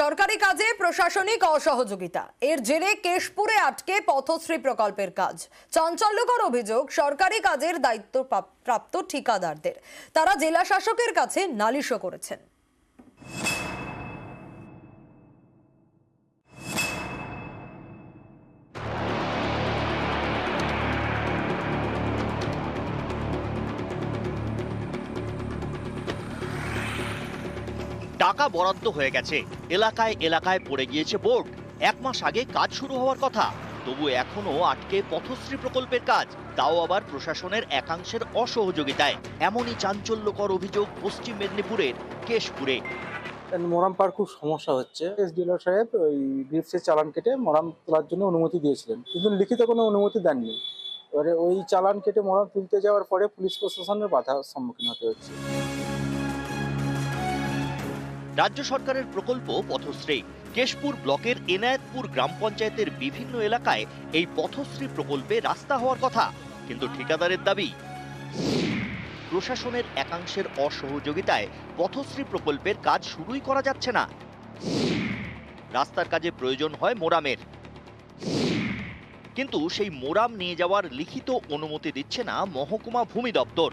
সরকারি কাজে প্রশাসনিক অসহযোগিতা, এর জেরে কেশপুরে আটকে পথশ্রী প্রকল্পের কাজ। চাঞ্চল্যকর অভিযোগ সরকারি কাজের দায়িত্ব প্রাপ্ত ঠিকাদারদের। তারা জেলা শাসকের কাছে নালিশও করেছেন। টাকা বরাদ্দ হয়ে গেছে, এলাকায় এলাকায় পড়ে গিয়েছে বোর্ড। এক মাস আগে কাজ শুরু হওয়ার কথা, তবু এখনো আটকে পথশ্রী প্রকল্পের কাজ, তাও আবার প্রশাসনের একাংশের অসহযোগিতায়। এমনই চাঞ্চল্যকর অভিযোগ পশ্চিম মেদিনীপুরের কেশপুরে। মোরাম পার খুব সমস্যা হচ্ছে। এসডিএলআর সাহেব ওই গ্রিপসের চালান কেটে মোরাম তোলার জন্য অনুমতি দিয়েছিলেন, কিন্তু লিখিত কোনো অনুমতি দেননি। এবারে ওই চালান কেটে মোরাম তুলতে যাওয়ার পরে পুলিশ প্রশাসনের বাধার সম্মুখীন হতে হচ্ছে। রাজ্য সরকারের প্রকল্প পথশ্রী। কেশপুর ব্লকের এনায়েতপুর গ্রাম পঞ্চায়েতের বিভিন্ন এলাকায় এই পথশ্রী প্রকল্পে রাস্তা হওয়ার কথা, কিন্তু ঠিকাদারের দাবি প্রশাসনের একাংশের অসহযোগিতায় পথশ্রী প্রকল্পের কাজ শুরুই করা যাচ্ছে না। রাস্তার কাজে প্রয়োজন হয় মোরামের, কিন্তু সেই মোরাম নিয়ে যাওয়ার লিখিত অনুমতি দিচ্ছে না মহকুমা ভূমি দপ্তর।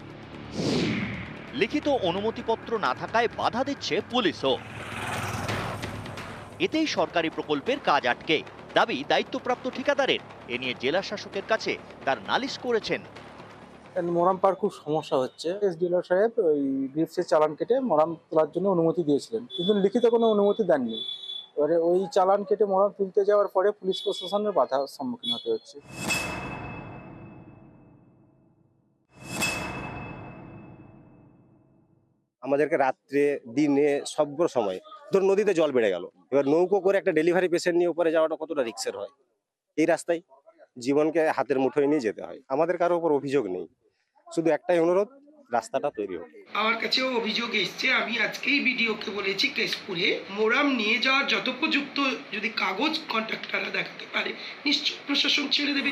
লিখিত অনুমতিপত্র না থাকায় বাধা দিচ্ছে পুলিশও। এতেই সরকারি প্রকল্পের কাজ আটকে। দাবি দায়িত্বপ্রাপ্ত ঠিকাদারের। এ নিয়ে জেলা শাসকের কাছে তার নালিশ করেছেন। মোরাম পার খুব সমস্যা হচ্ছে। এসডিএলআর সাহেব ওই গ্রিপসের চালান কেটে মোরাম তোলার জন্য অনুমতি দিয়েছিলেন, কিন্তু লিখিত কোনো অনুমতি দেননি। এবারে ওই চালান কেটে মোরাম তুলতে যাওয়ার পরে পুলিশ প্রশাসনের বাধার সম্মুখীন হতে হচ্ছে। আমাদেরকে রাত্রে দিনে সব সময় ধর নদীতে জল বেড়ে গেল, এবার নৌকো করে একটা ডেলিভারি পেশেন্ট নিয়ে উপরে যাওয়াটা কতটা রিস্কের হয়। এই রাস্তায় জীবনকে হাতের মুঠোয় নিয়ে যেতে হয়। আমাদের কারো উপর অভিযোগ নেই, শুধু একটাই অনুরোধ, রাস্তাটা তৈরি হোক। আমার কাছেও অভিযোগ এসছে। আমি আজকেই বিডিওকে বলেছি কেশপুরে মোরাম নিয়ে যাওয়ার যথোপযুক্ত যদি কাগজ কন্ট্রাক্টররা দেখাতে পারে, নিশ্চয় প্রশাসন ছেড়ে দেবে।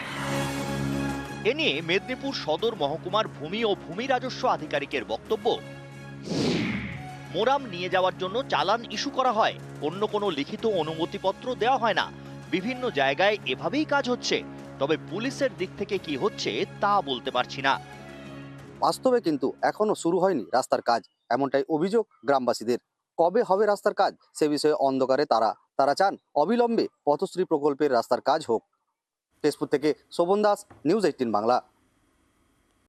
এ নিয়ে মেদিনীপুর সদর মহকুমার ভূমি ও ভূমি রাজস্ব আধিকারিকের বক্তব্য, মোরাম নিয়ে যাওয়ার জন্য চালান ইস্যু করা হয়, অন্য কোনো লিখিত অনুমতিপত্র দেওয়া হয় না। বিভিন্ন জায়গায় এভাবেই কাজ হচ্ছে, তবে পুলিশের দিক থেকে কি হচ্ছে তা বলতে পারছি না। বাস্তবে কিন্তু এখনো শুরু হয়নি রাস্তার কাজ, এমনটাই অভিযোগ গ্রামবাসীদের। কবে হবে রাস্তার কাজ সে বিষয়ে অন্ধকারে তারা চান অবিলম্বে পথশ্রী প্রকল্পের রাস্তার কাজ হোক। কেশপুর থেকে শোভন দাস, নিউজ 18 বাংলা।